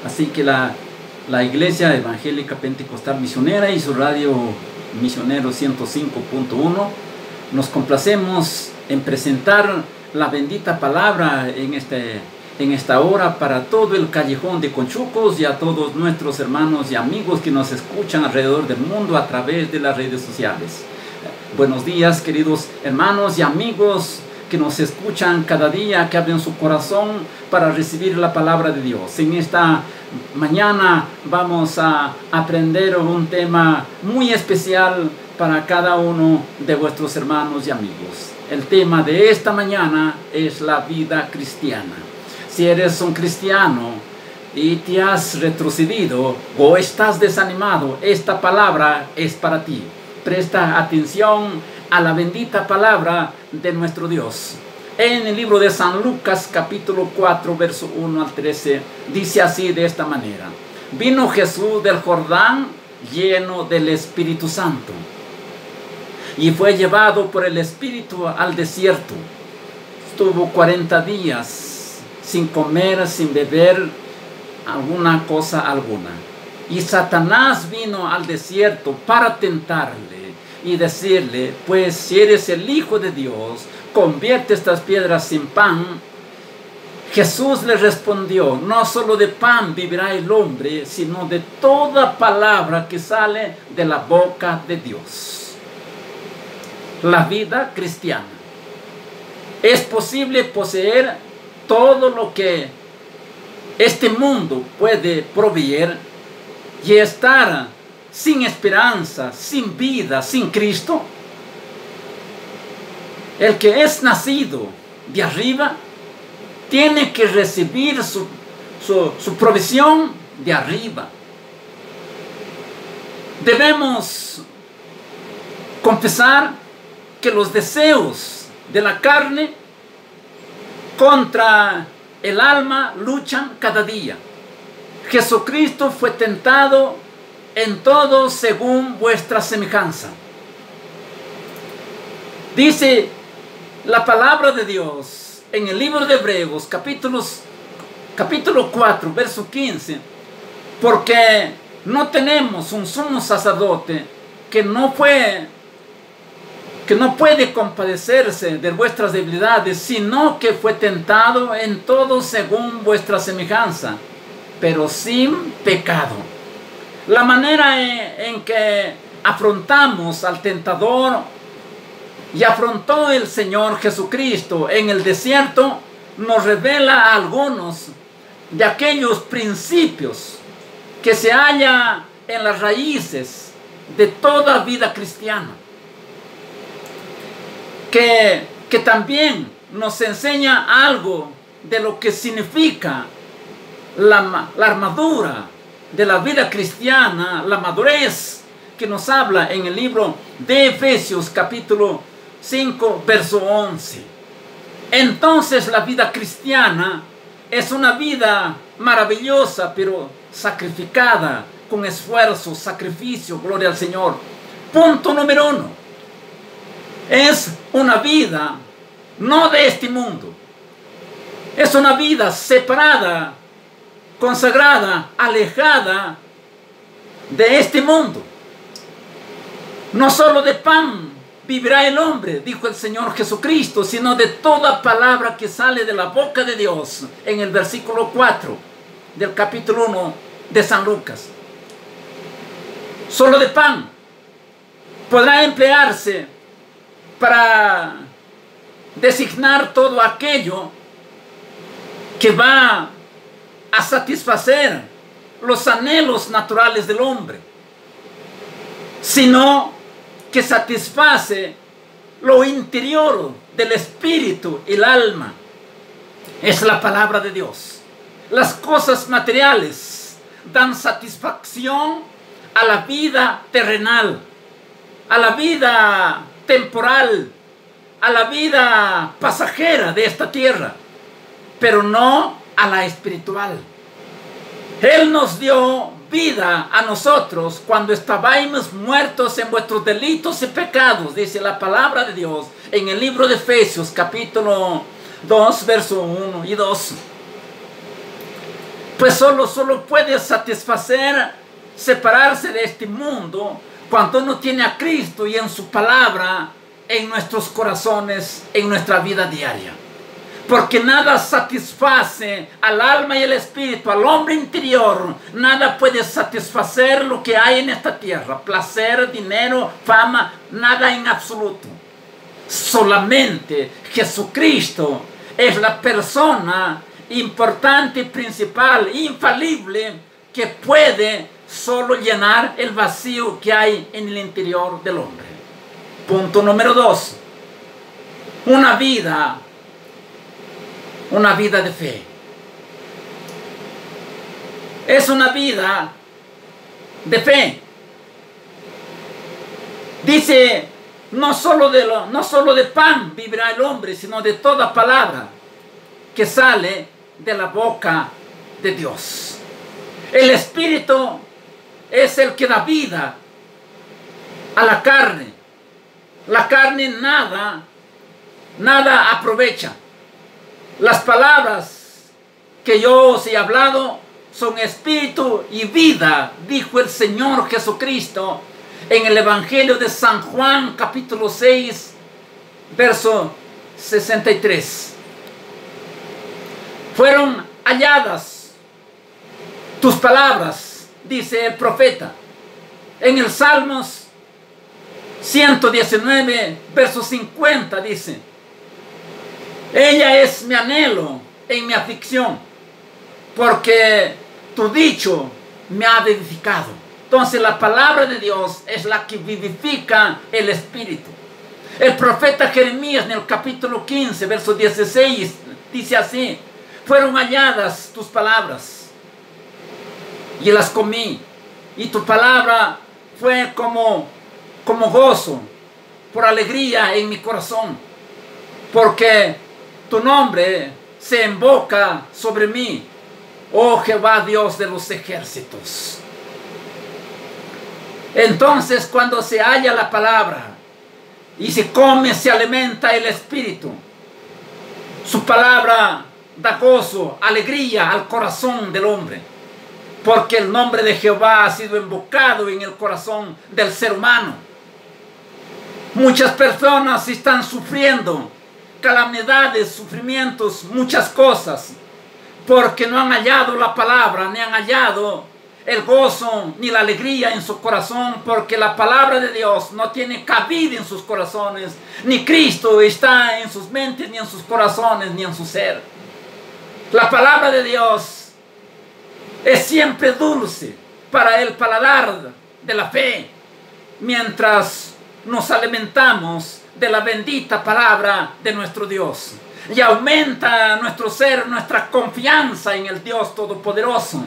Así que la Iglesia Evangélica Pentecostal Misionera y su radio Misionero 105.1 nos complacemos en presentar la bendita palabra en esta hora para todo el callejón de Conchucos y a todos nuestros hermanos y amigos que nos escuchan alrededor del mundo a través de las redes sociales. Buenos días, queridos hermanos y amigos que nos escuchan cada día, que abren su corazón para recibir la palabra de Dios. En esta mañana vamos a aprender un tema muy especial para cada uno de vuestros hermanos y amigos. El tema de esta mañana es la vida cristiana. Si eres un cristiano y te has retrocedido o estás desanimado, esta palabra es para ti. Presta atención a la bendita palabra de nuestro Dios. En el libro de San Lucas, capítulo 4, verso 1 al 13, dice así de esta manera: Vino Jesús del Jordán lleno del Espíritu Santo y fue llevado por el Espíritu al desierto. Estuvo 40 días sin comer, sin beber alguna cosa alguna. Y Satanás vino al desierto para tentarle y decirle: pues si eres el Hijo de Dios, convierte estas piedras en pan. Jesús le respondió: no solo de pan vivirá el hombre, sino de toda palabra que sale de la boca de Dios. La vida cristiana. Es posible poseer todo lo que este mundo puede proveer y estar sin esperanza, sin vida, sin Cristo. El que es nacido de arriba tiene que recibir su provisión de arriba. Debemos confesar que los deseos de la carne contra el alma luchan cada día. Jesucristo fue tentado en todo según vuestra semejanza. Dice la palabra de Dios en el libro de Hebreos, capítulo 4, verso 15, porque no tenemos un sumo sacerdote que no puede compadecerse de vuestras debilidades, sino que fue tentado en todo según vuestra semejanza, pero sin pecado. La manera en que afrontamos al tentador y afrontó el Señor Jesucristo en el desierto nos revela algunos de aquellos principios que se hallan en las raíces de toda vida cristiana, que también nos enseña algo de lo que significa la armadura de la vida cristiana, la madurez que nos habla en el libro de Efesios capítulo 5 verso 11. Entonces la vida cristiana es una vida maravillosa, pero sacrificada con esfuerzo, sacrificio, gloria al Señor. Punto número 1. Es una vida no de este mundo. Es una vida separada, consagrada, alejada de este mundo. No solo de pan vivirá el hombre, dijo el Señor Jesucristo, sino de toda palabra que sale de la boca de Dios, en el versículo 4 del capítulo 1 de San Lucas. Solo de pan podrá emplearse para designar todo aquello que va a satisfacer los anhelos naturales del hombre, sino que satisface lo interior del espíritu y el alma. Es la palabra de Dios. Las cosas materiales dan satisfacción a la vida terrenal, a la vida temporal, a la vida pasajera de esta tierra, pero no a la espiritual. Él nos dio vida a nosotros cuando estábamos muertos en vuestros delitos y pecados, dice la palabra de Dios en el libro de Efesios capítulo 2 verso 1 y 2. Pues solo puede satisfacer, separarse de este mundo cuando uno tiene a Cristo y en su palabra en nuestros corazones, en nuestra vida diaria. Porque nada satisface al alma y al espíritu, al hombre interior. Nada puede satisfacer lo que hay en esta tierra. Placer, dinero, fama, nada en absoluto. Solamente Jesucristo es la persona importante, principal, infalible, que puede solo llenar el vacío que hay en el interior del hombre. Punto número 2. Una vida de fe. Es una vida de fe. Dice, no solo de pan vivirá el hombre, sino de toda palabra que sale de la boca de Dios. El Espíritu es el que da vida a la carne. La carne nada aprovecha. Las palabras que yo os he hablado son espíritu y vida, dijo el Señor Jesucristo en el Evangelio de San Juan, capítulo 6, verso 63. Fueron halladas tus palabras, dice el profeta, en el Salmos 119, verso 50, dice: ella es mi anhelo en mi aflicción, porque tu dicho me ha vivificado. Entonces la palabra de Dios es la que vivifica el espíritu. El profeta Jeremías en el capítulo 15, verso 16, dice así: fueron halladas tus palabras y las comí, y tu palabra fue como gozo, por alegría en mi corazón, porque tu nombre se invoca sobre mí, oh Jehová Dios de los ejércitos. Entonces, cuando se halla la palabra y se come, se alimenta el espíritu, su palabra da gozo, alegría al corazón del hombre, porque el nombre de Jehová ha sido invocado en el corazón del ser humano. Muchas personas están sufriendo calamidades, sufrimientos, muchas cosas, porque no han hallado la palabra, ni han hallado el gozo ni la alegría en su corazón, porque la palabra de Dios no tiene cabida en sus corazones, ni Cristo está en sus mentes, ni en sus corazones, ni en su ser. La palabra de Dios es siempre dulce para el paladar de la fe, mientras nos alimentamos de la bendita palabra de nuestro Dios, y aumenta nuestro ser, nuestra confianza en el Dios Todopoderoso.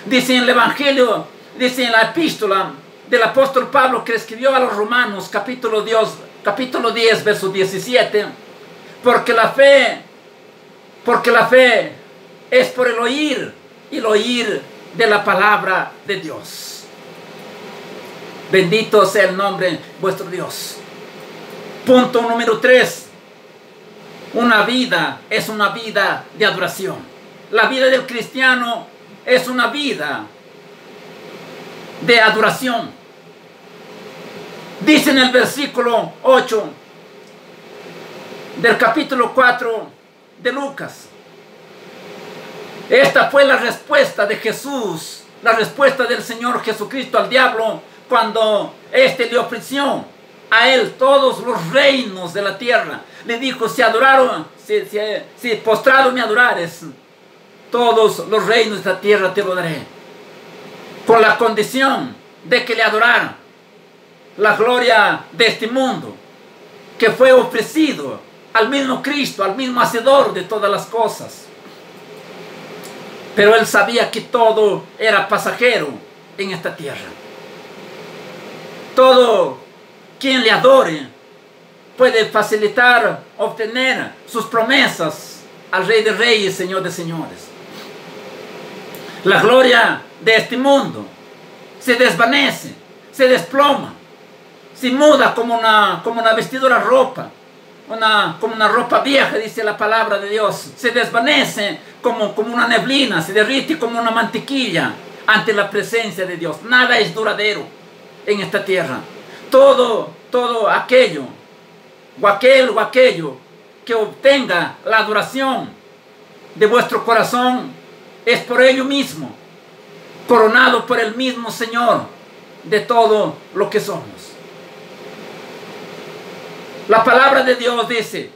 Dice en el Evangelio, dice en la epístola del apóstol Pablo que escribió a los Romanos, capítulo 10, verso 17, porque la fe es por el oír, y el oír de la palabra de Dios. Bendito sea el nombre de vuestro Dios. Punto número 3. Una vida es una vida de adoración. La vida del cristiano es una vida de adoración. Dice en el versículo 8 del capítulo 4 de Lucas: esta fue la respuesta de Jesús, la respuesta del Señor Jesucristo al diablo cuando éste le ofreció a él todos los reinos de la tierra. Le dijo: si postrado me adorares, todos los reinos de la tierra te lo daré, con la condición de que le adorara. La gloria de este mundo que fue ofrecido al mismo Cristo, al mismo hacedor de todas las cosas. Pero él sabía que todo era pasajero en esta tierra. Todo quien le adore puede facilitar, obtener sus promesas al Rey de Reyes, Señor de Señores. La gloria de este mundo se desvanece, se desploma, se muda como una vestidura ropa, como una ropa vieja, dice la palabra de Dios. Se desvanece como una neblina, se derrite como una mantequilla ante la presencia de Dios. Nada es duradero en esta tierra. Todo aquello, o aquello que obtenga la adoración de vuestro corazón es por ello mismo, coronado por el mismo Señor de todo lo que somos. La palabra de Dios dice: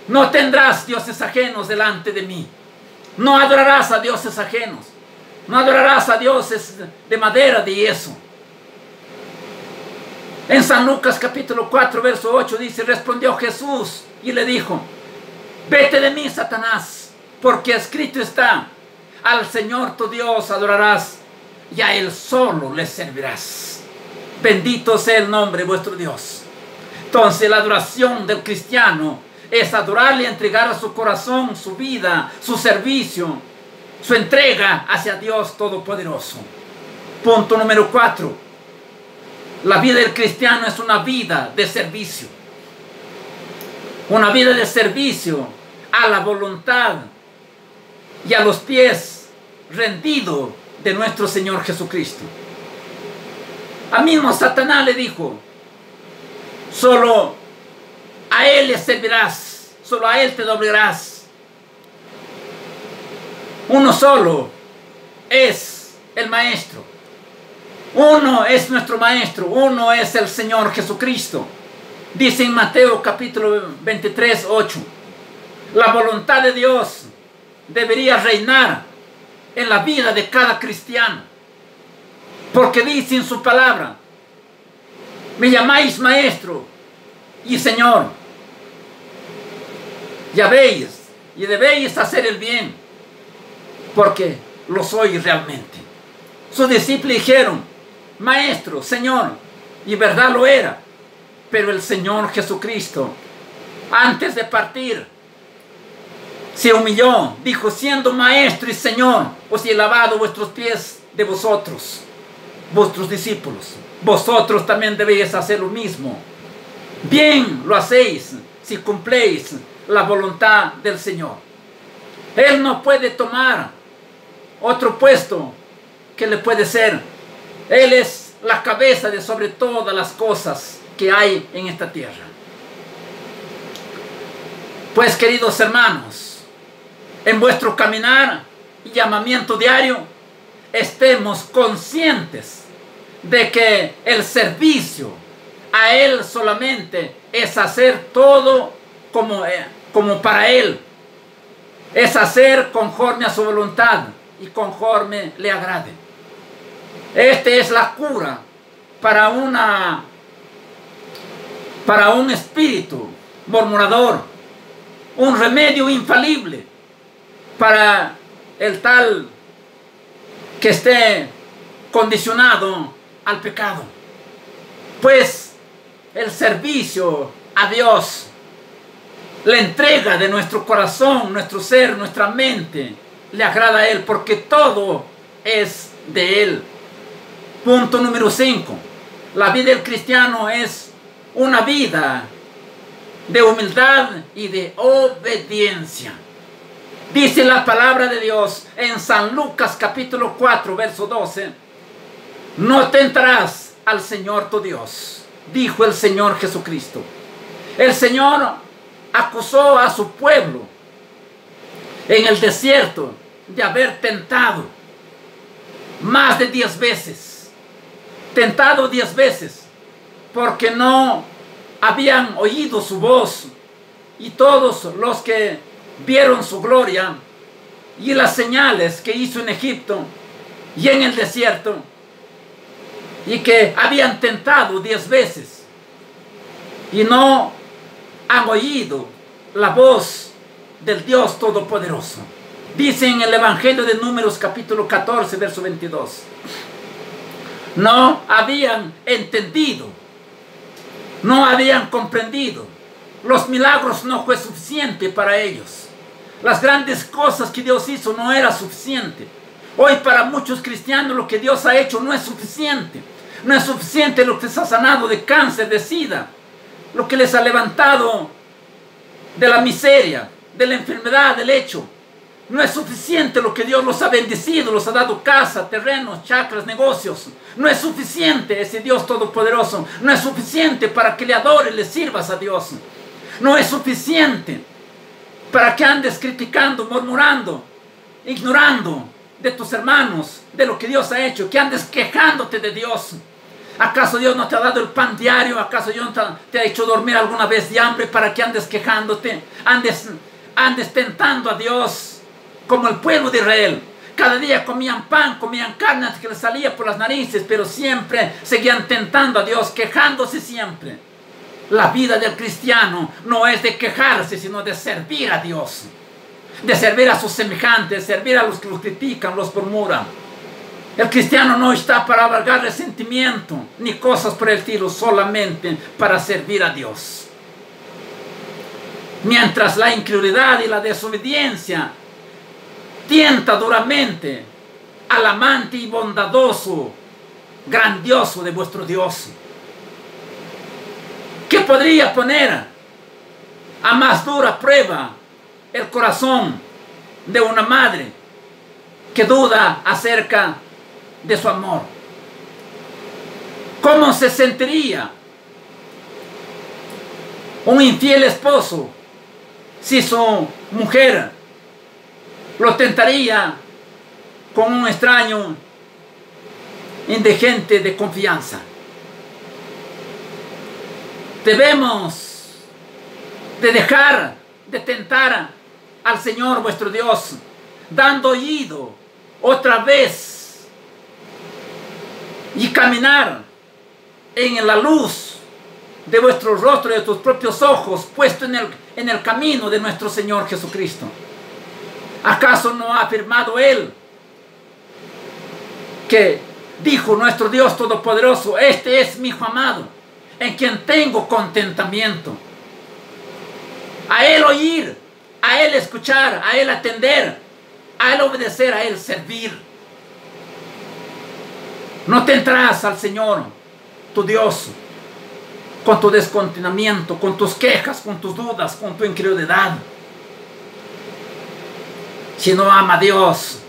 no tendrás dioses ajenos delante de mí. No adorarás a dioses ajenos. No adorarás a dioses de madera, de yeso. En San Lucas capítulo 4, verso 8 dice: respondió Jesús y le dijo: vete de mí, Satanás, porque escrito está: al Señor tu Dios adorarás y a Él solo le servirás. Bendito sea el nombre de vuestro Dios. Entonces la adoración del cristiano es adorarle y entregar a su corazón, su vida, su servicio, su entrega hacia Dios Todopoderoso. Punto número 4. La vida del cristiano es una vida de servicio. Una vida de servicio a la voluntad y a los pies rendido de nuestro Señor Jesucristo. Al mismo Satanás le dijo: solo a Él le servirás, solo a Él te doblegarás. Uno solo es el Maestro. Uno es nuestro Maestro. Uno es el Señor Jesucristo. Dice en Mateo capítulo 23, 8. La voluntad de Dios debería reinar en la vida de cada cristiano. Porque dice en su palabra: me llamáis Maestro y Señor. Ya veis, y debéis hacer el bien, porque lo soy realmente. Sus discípulos dijeron: Maestro, Señor, y verdad lo era. Pero el Señor Jesucristo, antes de partir, se humilló, dijo: siendo Maestro y Señor, os he lavado vuestros pies de vosotros, vuestros discípulos. Vosotros también debéis hacer lo mismo. Bien lo hacéis si cumpléis la voluntad del Señor. Él no puede tomar otro puesto que le puede ser. Él es la cabeza de sobre todas las cosas que hay en esta tierra. Pues, queridos hermanos, en vuestro caminar y llamamiento diario, estemos conscientes de que el servicio a Él solamente es hacer todo como para Él. Es hacer conforme a su voluntad y conforme le agrade. Esta es la cura para un espíritu murmurador, un remedio infalible para el tal que esté condicionado al pecado. Pues el servicio a Dios, la entrega de nuestro corazón, nuestro ser, nuestra mente, le agrada a Él, porque todo es de Él. Punto número 5. La vida del cristiano es una vida de humildad y de obediencia. Dice la palabra de Dios en San Lucas capítulo 4, verso 12: no tentarás al Señor tu Dios, dijo el Señor Jesucristo. El Señor acusó a su pueblo en el desierto de haber tentado más de 10 veces. Tentado 10 veces porque no habían oído su voz, y todos los que vieron su gloria y las señales que hizo en Egipto y en el desierto, y que habían tentado 10 veces y no han oído la voz del Dios Todopoderoso. Dice en el Evangelio de Números capítulo 14, verso 22: no habían entendido, no habían comprendido. Los milagros no fue suficiente para ellos. Las grandes cosas que Dios hizo no era suficiente. Hoy para muchos cristianos lo que Dios ha hecho no es suficiente. No es suficiente lo que les ha sanado de cáncer, de sida, lo que les ha levantado de la miseria, de la enfermedad, del hecho. No es suficiente lo que Dios los ha bendecido, los ha dado casa, terrenos, chacras, negocios. No es suficiente ese Dios todopoderoso. No es suficiente para que le adores, le sirvas a Dios. No es suficiente para que andes criticando, murmurando, ignorando de tus hermanos, de lo que Dios ha hecho, que andes quejándote de Dios. ¿Acaso Dios no te ha dado el pan diario? ¿Acaso Dios no te ha hecho dormir alguna vez de hambre para que andes quejándote? Andes tentando a Dios como el pueblo de Israel. Cada día comían pan, comían carne que les salía por las narices, pero siempre seguían tentando a Dios, quejándose siempre. La vida del cristiano no es de quejarse, sino de servir a Dios, de servir a sus semejantes, de servir a los que los critican, los murmuran. El cristiano no está para albergar resentimiento ni cosas por el estilo, solamente para servir a Dios. Mientras la incredulidad y la desobediencia tienta duramente al amante y bondadoso, grandioso de vuestro Dios, que podría poner a más dura prueba el corazón de una madre que duda acerca de su amor. ¿Cómo se sentiría un infiel esposo si su mujer lo tentaría con un extraño indigente de confianza? Debemos de dejar de tentar al Señor vuestro Dios, dando oído otra vez y caminar en la luz de vuestro rostro y de tus propios ojos, puesto en el camino de nuestro Señor Jesucristo. ¿Acaso no ha afirmado Él que dijo nuestro Dios Todopoderoso: este es mi Hijo amado, en quien tengo contentamiento? A Él oír, a Él escuchar, a Él atender, a Él obedecer, a Él servir. No tentarás al Señor, tu Dios, con tu descontentamiento, con tus quejas, con tus dudas, con tu incredulidad. Si no ama a Dios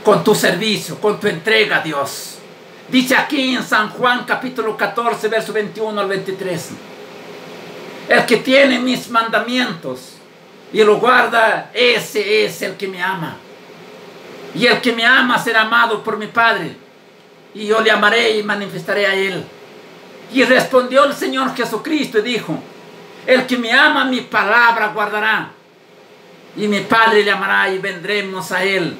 con tu servicio, con tu entrega a Dios. Dice aquí en San Juan capítulo 14, verso 21 al 23. El que tiene mis mandamientos y lo guarda, ese es el que me ama. Y el que me ama será amado por mi Padre, y yo le amaré y manifestaré a él. Y respondió el Señor Jesucristo y dijo: el que me ama, mi palabra guardará, y mi Padre le amará, y vendremos a Él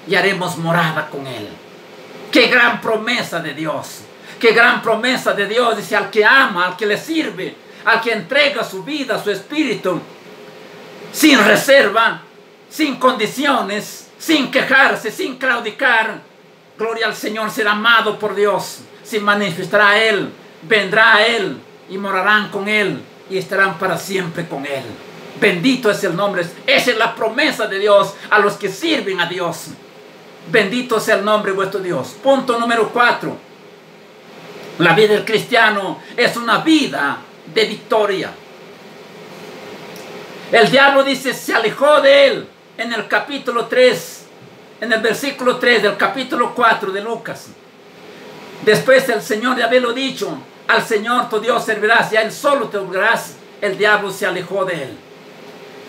y haremos morada con Él. ¡Qué gran promesa de Dios! ¡Qué gran promesa de Dios! Dice: al que ama, al que le sirve, al que entrega su vida, su espíritu, sin reserva, sin condiciones, sin quejarse, sin claudicar, gloria al Señor, será amado por Dios. Se manifestará a Él, vendrá a Él y morarán con Él y estarán para siempre con Él. Bendito es el nombre. Esa es la promesa de Dios a los que sirven a Dios. Bendito sea el nombre de vuestro Dios. Punto número 4. La vida del cristiano es una vida de victoria. El diablo dice: se alejó de él en el capítulo 3, en el versículo 3 del capítulo 4 de Lucas. Después el Señor de haberlo dicho: al Señor tu Dios servirás y a Él solo te obedecerás, el diablo se alejó de él.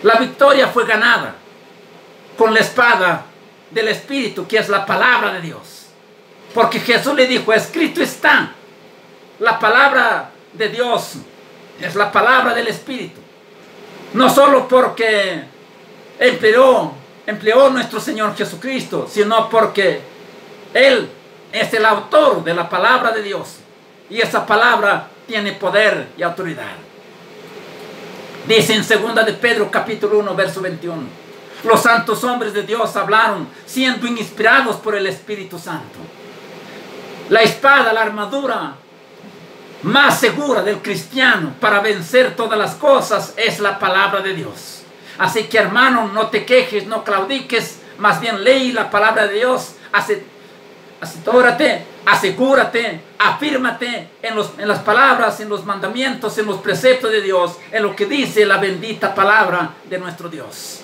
La victoria fue ganada con la espada del Espíritu, que es la palabra de Dios. Porque Jesús le dijo: escrito está. La palabra de Dios es la palabra del Espíritu. No solo porque empleó nuestro Señor Jesucristo, sino porque Él es el autor de la palabra de Dios. Y esa palabra tiene poder y autoridad. Dice en 2 de Pedro capítulo 1, verso 21. Los santos hombres de Dios hablaron siendo inspirados por el Espíritu Santo. La espada, la armadura más segura del cristiano para vencer todas las cosas es la palabra de Dios. Así que, hermano, no te quejes, no claudiques, más bien lee la palabra de Dios, Asegúrate, afírmate en las palabras, en los mandamientos, en los preceptos de Dios, en lo que dice la bendita palabra de nuestro Dios.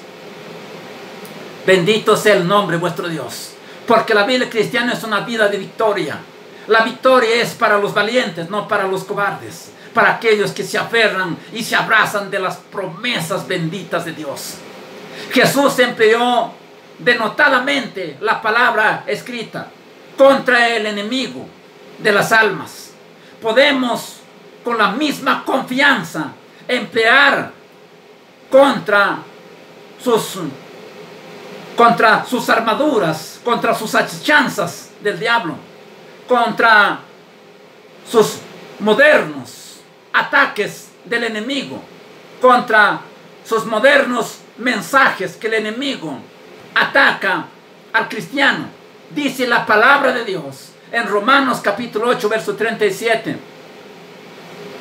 Bendito sea el nombre de vuestro Dios, porque la vida cristiana es una vida de victoria. La victoria es para los valientes, no para los cobardes, para aquellos que se aferran y se abrazan de las promesas benditas de Dios. Jesús empleó denotadamente la palabra escrita contra el enemigo de las almas. Podemos con la misma confianza emplear contra sus armaduras, contra sus acechanzas del diablo, contra sus modernos ataques del enemigo, contra sus modernos mensajes que el enemigo ataca al cristiano. Dice la palabra de Dios en Romanos capítulo 8, verso 37.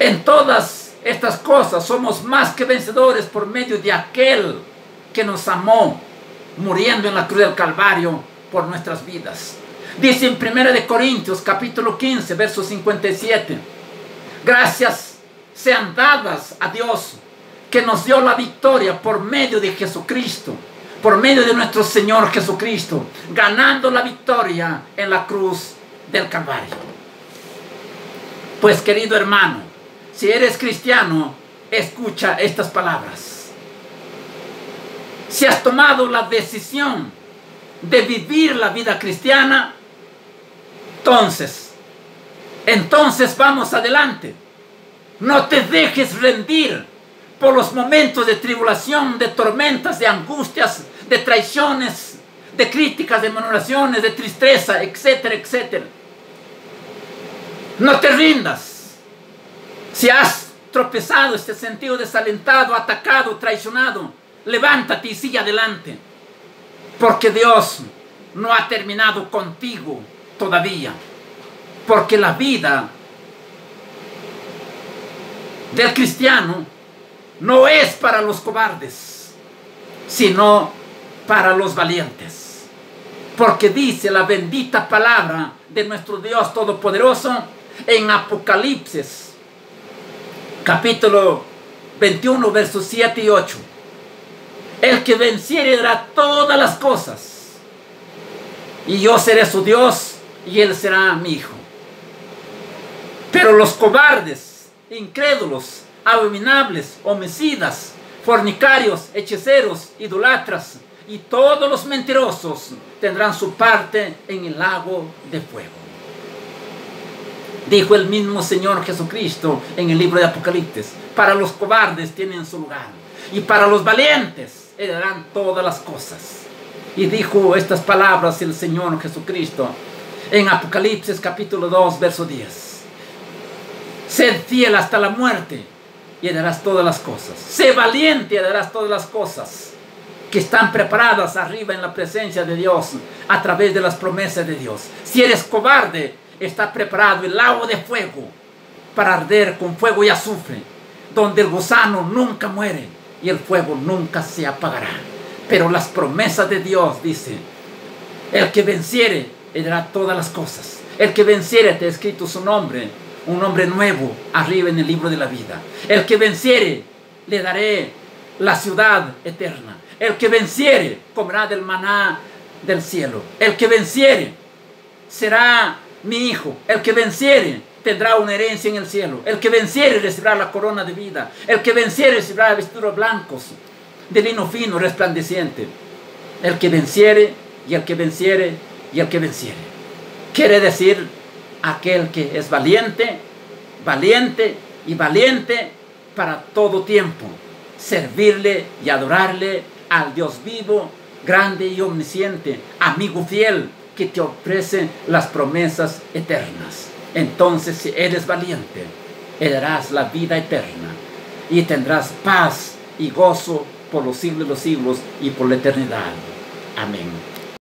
En todas estas cosas somos más que vencedores por medio de aquel que nos amó, muriendo en la cruz del Calvario por nuestras vidas. Dice en 1 Corintios capítulo 15, verso 57. Gracias sean dadas a Dios que nos dio la victoria por medio de Jesucristo, por medio de nuestro Señor Jesucristo, ganando la victoria en la cruz del Calvario. Pues querido hermano, si eres cristiano, escucha estas palabras. Si has tomado la decisión de vivir la vida cristiana, entonces vamos adelante. No te dejes rendir por los momentos de tribulación, de tormentas, de angustias, de traiciones, de críticas, de murmuraciones, de tristeza, etcétera, etcétera. No te rindas. Si has tropezado, este sentido desalentado, atacado, traicionado, levántate y sigue adelante. Porque Dios no ha terminado contigo todavía. Porque la vida del cristiano no es para los cobardes, sino para los valientes. Porque dice la bendita palabra de nuestro Dios Todopoderoso en Apocalipsis, capítulo 21, versos 7 y 8. El que venciere dará todas las cosas, y yo seré su Dios, y él será mi hijo. Pero los cobardes, incrédulos, abominables, homicidas, fornicarios, hechiceros, idolatras y todos los mentirosos tendrán su parte en el lago de fuego. Dijo el mismo Señor Jesucristo en el libro de Apocalipsis: para los cobardes tienen su lugar, y para los valientes heredarán todas las cosas. Y dijo estas palabras el Señor Jesucristo en Apocalipsis capítulo 2, verso 10. Sed fiel hasta la muerte y heredarás todas las cosas. Sé valiente y heredarás todas las cosas que están preparadas arriba en la presencia de Dios a través de las promesas de Dios. Si eres cobarde, está preparado el lago de fuego para arder con fuego y azufre, donde el gusano nunca muere y el fuego nunca se apagará. Pero las promesas de Dios dice: el que venciere heredará todas las cosas. El que venciere, te he escrito su nombre, un nombre nuevo arriba en el libro de la vida. El que venciere, le daré la ciudad eterna. El que venciere, comerá del maná del cielo. El que venciere, será mi hijo. El que venciere, tendrá una herencia en el cielo. El que venciere, recibirá la corona de vida. El que venciere, recibirá vestidos blancos de lino fino, resplandeciente. El que venciere, y el que venciere, y el que venciere. Quiere decir aquel que es valiente, valiente y valiente para todo tiempo. Servirle y adorarle al Dios vivo, grande y omnisciente, amigo fiel, que te ofrece las promesas eternas. Entonces, si eres valiente, heredarás la vida eterna y tendrás paz y gozo por los siglos de los siglos y por la eternidad. Amén.